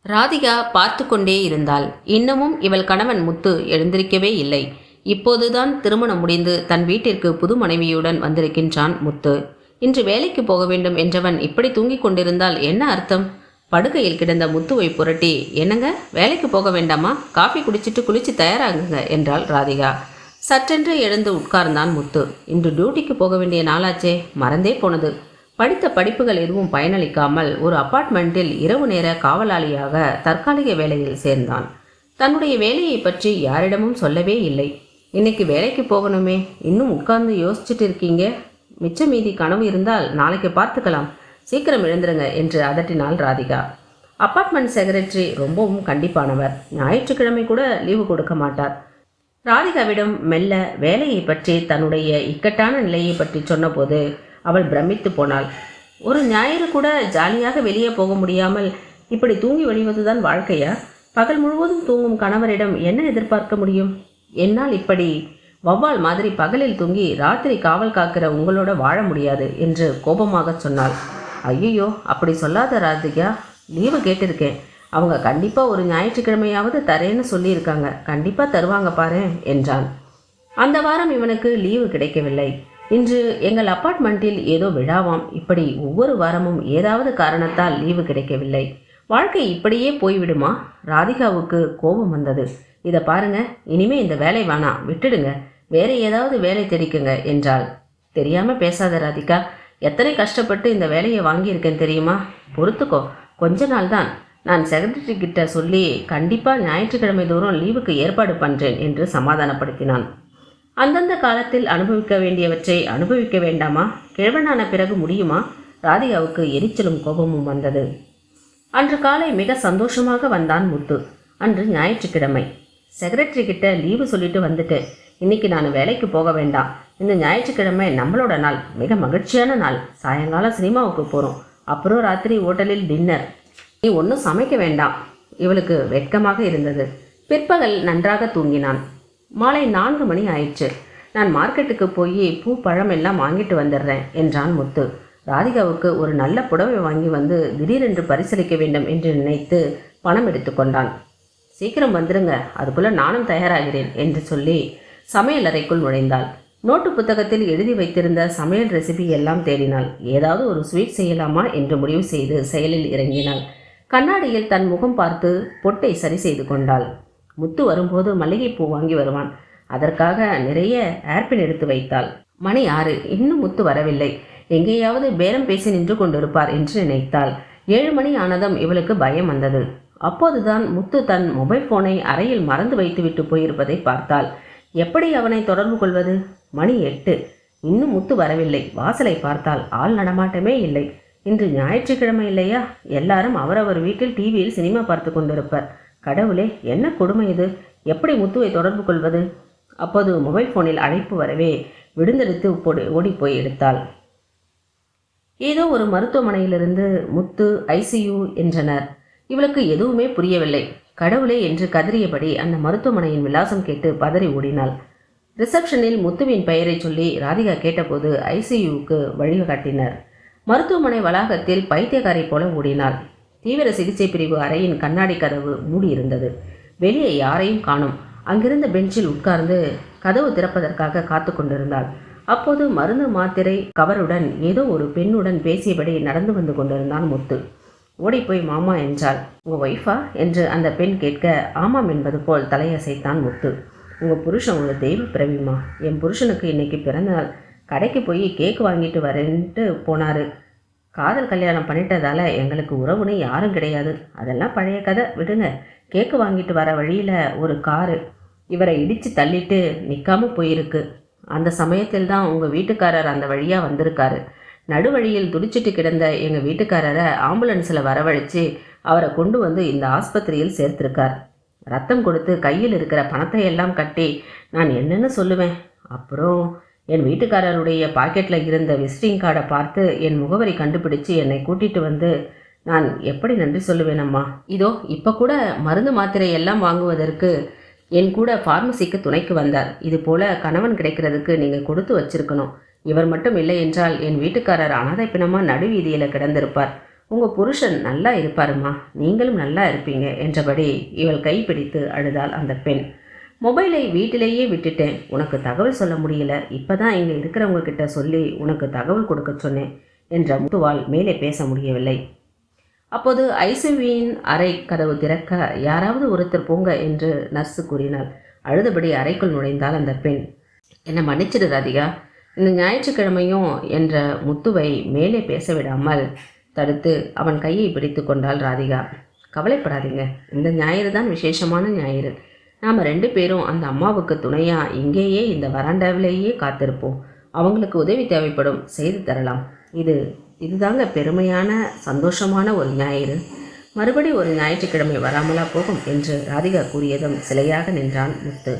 ராதிகா பார்த்து கொண்டே இருந்தாள். இன்னமும் இவள் கணவன் முத்து எழுந்திருக்கவே இல்லை. இப்போதுதான் திருமணம் முடிந்து தன் வீட்டிற்கு புது மனைவியுடன் வந்திருக்கின்றான் முத்து. இன்று வேலைக்கு போக வேண்டும் என்றவன் இப்படி தூங்கிக் கொண்டிருந்தால் என்ன அர்த்தம்? படுக்கையில் கிடந்த முத்துவை புரட்டி, என்னங்க வேலைக்கு போக வேண்டாமா? காஃபி குடிச்சிட்டு குளிச்சு தயாராகுங்க என்றாள் ராதிகா. சற்றென்று எழுந்து உட்கார்ந்தான் முத்து. இன்று டியூட்டிக்கு போக வேண்டிய நாளாச்சே, மறந்தே போனது. படித்த படிப்புகள் எதுவும் பயனளிக்காமல் ஒரு அப்பார்ட்மெண்ட்டில் இரவு நேர காவலாளியாக தற்காலிக வேலையில் சேர்ந்தான். தன்னுடைய வேலையை பற்றி யாரிடமும் சொல்லவே இல்லை. இன்னைக்கு வேலைக்கு போகணுமே, இன்னும் உட்கார்ந்து யோசிச்சுட்டு இருக்கீங்க? மிச்ச மீதி கனவு இருந்தால் நாளைக்கு பார்த்துக்கலாம், சீக்கிரம் எழுந்துருங்க என்று அதட்டினாள் ராதிகா. அப்பார்ட்மெண்ட் செக்ரட்டரி ரொம்பவும் கண்டிப்பானவர். ஞாயிற்றுக்கிழமை கூட லீவு கொடுக்க மாட்டார். ராதிகாவிடம் மெல்ல வேலையை பற்றி தன்னுடைய இக்கட்டான நிலையை பற்றி சொன்னபோது அவள் பிரமித்து போனாள். ஒரு ஞாயிறு கூட ஜாலியாக வெளியே போக முடியாமல் இப்படி தூங்கி வழிவதுதான் வாழ்க்கையா? பகல் முழுவதும் தூங்கும் கணவரிடம் என்ன எதிர்பார்க்க முடியும்? என்னால் இப்படி வௌவால் மாதிரி பகலில் தூங்கி ராத்திரி காவல் காக்கிற உங்களோட வாழ முடியாது என்று கோபமாக சொன்னாள். ஐயோ, அப்படி சொல்லாத ராதிகா, லீவு கேட்டிருக்கேன். அவங்க கண்டிப்பாக ஒரு ஞாயிற்றுக்கிழமையாவது தரேன்னு சொல்லியிருக்காங்க. கண்டிப்பாக தருவாங்க பாரு என்றான். அந்த வாரம் இவனுக்கு லீவு கிடைக்கவில்லை. இன்று எங்கள் அப்பார்ட்மெண்ட்டில் ஏதோ விழாவாம். இப்படி ஒவ்வொரு வாரமும் ஏதாவது காரணத்தால் லீவு கிடைக்கவில்லை. வாழ்க்கை இப்படியே போய்விடுமா? ராதிகாவுக்கு கோபம் வந்தது. இதை பாருங்க, இனிமே இந்த வேலை வேணாம், விட்டுடுங்க, வேற ஏதாவது வேலை தெரிக்குங்க என்றாள். தெரியாமல் பேசாத ராதிகா, எத்தனை கஷ்டப்பட்டு இந்த வேலையை வாங்கியிருக்கேன் தெரியுமா? பொறுத்துக்கோ, கொஞ்ச நாள் தான். நான் செக்ரட்டரி கிட்ட சொல்லி கண்டிப்பாக ஞாயிற்றுக்கிழமை தோறும் லீவுக்கு ஏற்பாடு பண்ணுறேன் என்று சமாதானப்படுத்தினான். அந்தந்த காலத்தில் அனுபவிக்க வேண்டியவற்றை அனுபவிக்க வேண்டாமா? கிழவனான பிறகு முடியுமா? ராதிகாவுக்கு எரிச்சலும் கோபமும் வந்தது. அன்று காலை மிக சந்தோஷமாக வந்தான் முத்து. அன்று ஞாயிற்றுக்கிழமை. செக்ரட்டரி கிட்ட லீவு சொல்லிட்டு வந்துட்டேன். இன்னைக்கு நான் வேலைக்கு போக வேண்டாம். இந்த ஞாயிற்றுக்கிழமை நம்மளோட நாள், மிக மகிழ்ச்சியான நாள். சாயங்காலம் சினிமாவுக்கு போகிறோம். அப்புறம் ராத்திரி ஹோட்டலில் டின்னர். நீ ஒன்றும் சமைக்க வேண்டாம். இவளுக்கு வெட்கமாக இருந்தது. பிற்பகல் நன்றாக தூங்கினான். மாலை 4 மணி ஆயிடுச்சு. நான் மார்க்கெட்டுக்கு போய் பூ பழம் எல்லாம் வாங்கிட்டு வந்துடுறேன் என்றான் முத்து. ராதிகாவுக்கு ஒரு நல்ல புடவை வாங்கி வந்து திடீரென்று பரிசளிக்க வேண்டும் என்று நினைத்து பணம் எடுத்துக்கொண்டான். சீக்கிரம் வந்துடுங்க, அதுக்குள்ளே நானும் தயாராகிறேன் என்று சொல்லி சமையல் அறைக்குள் நுழைந்தாள். நோட்டு புத்தகத்தில் எழுதி வைத்திருந்த சமையல் ரெசிபி எல்லாம் தேடினாள். ஏதாவது ஒரு ஸ்வீட் செய்யலாமா என்று முடிவு செய்து செயலில் இறங்கினாள். கண்ணாடியில் தன் முகம் பார்த்து பொட்டை சரி செய்து கொண்டாள். முத்து வரும்போது மல்லிகைப்பூ வாங்கி வருவான். அதற்காக நிறைய ஏர்பின் எடுத்து வைத்தாள். மணி 6, இன்னும் முத்து வரவில்லை. எங்கேயாவது பேரம் பேசி நின்று கொண்டிருப்பார் என்று நினைத்தாள். 7 மணி ஆனதும் இவளுக்கு பயம் வந்தது. அப்போதுதான் முத்து தன் மொபைல் போனை அறையில் மறந்து வைத்துவிட்டு போயிருப்பதை பார்த்தாள். எப்படி அவனை தொடர்பு கொள்வது? மணி 8, இன்னும் முத்து வரவில்லை. வாசலை பார்த்தால் ஆள் நடமாட்டமே இல்லை. இன்று ஞாயிற்றுக்கிழமை இல்லையா? எல்லாரும் அவரவர் வீட்டில் டிவியில் சினிமா பார்த்து கொண்டிருப்பர். கடவுளே, என்ன கொடுமை இது! எப்படி முத்துவை தொடர்பு கொள்வது? அப்போது மொபைல் போனில் அழைப்பு வரவே விடுந்தெடுத்து ஓடிப்போய் எடுத்தாள். ஏதோ ஒரு மருத்துவமனையிலிருந்து முத்து ICU என்றனர். இவளுக்கு எதுவுமே புரியவில்லை. கடவுளே என்று கதறியபடி அந்த மருத்துவமனையின் விலாசம் கேட்டு பதறி ஓடினாள். ரிசப்ஷனில் முத்துவின் பெயரை சொல்லி ராதிகா கேட்டபோது ICUவுக்கு வழிகாட்டினர். மருத்துவமனை வளாகத்தில் பைத்தியக்காரை போல ஓடினாள். தீவிர சிகிச்சை பிரிவு அறையின் கண்ணாடி கதவு மூடியிருந்தது. வெளியே யாரையும் காணோம். அங்கிருந்த பெஞ்சில் உட்கார்ந்து கதவு திறப்பதற்காக காத்து கொண்டிருந்தாள். அப்போது மருந்து மாத்திரை கவருடன் ஏதோ ஒரு பெண்ணுடன் பேசியபடி நடந்து வந்து கொண்டிருந்தான் முத்து. ஓடிப்போய் மாமா என்றாள். உங்கள் ஒய்ஃபா என்று அந்த பெண் கேட்க ஆமாம் என்பது போல் தலையசைத்தான் முத்து. உங்கள் புருஷன் ஒரு தெய்வ பிறவிமா. என் புருஷனுக்கு இன்னைக்கு பிறந்தநாள். கடைக்கு போய் கேக் வாங்கிட்டு வரேன்ட்டு போனார். காதல் கல்யாணம் பண்ணிட்டதால எங்களுக்கு உறவுன்னு யாரும் கிடையாது. அதெல்லாம் பழைய கதை, விடுங்க. கேக்கு வாங்கிட்டு வர வழியில் ஒரு காரு இவரை இடித்து தள்ளிட்டு நிற்காம போயிருக்கு. அந்த சமயத்தில் தான் உங்கள் வீட்டுக்காரர் அந்த வழியாக வந்திருக்காரு. நடுவழியில் துடிச்சிட்டு கிடந்த எங்கள் வீட்டுக்காரரை ஆம்புலன்ஸில் வரவழைச்சி அவரை கொண்டு வந்து இந்த ஆஸ்பத்திரியில் சேர்த்திருக்கார். ரத்தம் கொடுத்து கையில் இருக்கிற பணத்தை எல்லாம் கட்டி நான் என்னென்னு சொல்லுவேன். அப்புறம் என் வீட்டுக்காரருடைய பாக்கெட்டில் இருந்த விசிட்டிங் கார்டை பார்த்து என் முகவரி கண்டுபிடிச்சு என்னை கூட்டிகிட்டு வந்து நான் எப்படி நன்றி சொல்லுவேன் அம்மா. இதோ இப்போ கூட மருந்து மாத்திரை எல்லாம் வாங்குவதற்கு என் கூட ஃபார்மசிக்கு துணைக்கு வந்தார். இது போல் கணவன் கிடைக்கிறதுக்கு நீங்கள் கொடுத்து வச்சிருக்கணும். இவர் மட்டும் இல்லை என்றால் என் வீட்டுக்காரர் அனாதை பிணமாக நடுவீதியில் கிடந்திருப்பார். உங்கள் புருஷன் நல்லா இருப்பாருமா, நீங்களும் நல்லா இருப்பீங்க என்றபடி இவள் கைப்பிடித்து அழுதாள் அந்த பெண். மொபைலை வீட்டிலேயே விட்டுட்டேன், உனக்கு தகவல் சொல்ல முடியல, இப்போ தான் இங்கே இருக்கிறவங்க கிட்ட சொல்லி உனக்கு தகவல் கொடுக்க சொன்னேன் என்ற முத்துவால் மேலே பேச முடியவில்லை. அப்போது ஐசியூவின் அறை கதவு திறக்க யாராவது ஒருத்தர் போங்க என்று நர்ஸு கூறினாள். அழுதபடி அறைக்குள் நுழைந்தாள் அந்த பெண். என்னை மன்னிச்சிடு ராதிகா, இந்த ஞாயிற்றுக்கிழமையும் என்ற முத்துவை மேலே பேச விடாமல் தடுத்து அவன் கையை பிடித்து கொண்டாள் ராதிகா. கவலைப்படாதீங்க, இந்த ஞாயிறு தான் விசேஷமான ஞாயிறு. நாம் 2 பேரும் அந்த அம்மாவுக்கு துணையாக இங்கேயே இந்த வராண்டாவிலேயே காத்திருப்போம். அவங்களுக்கு உதவி தேவைப்படும், செய்து தரலாம். இதுதாங்க பெருமையான சந்தோஷமான ஒரு ஞாயிறு. மறுபடி ஒரு ஞாயிற்றுக்கிழமை வராமலா போகும் என்று ராதிகா கூறியதும் சிலையாக நின்றான் முத்து.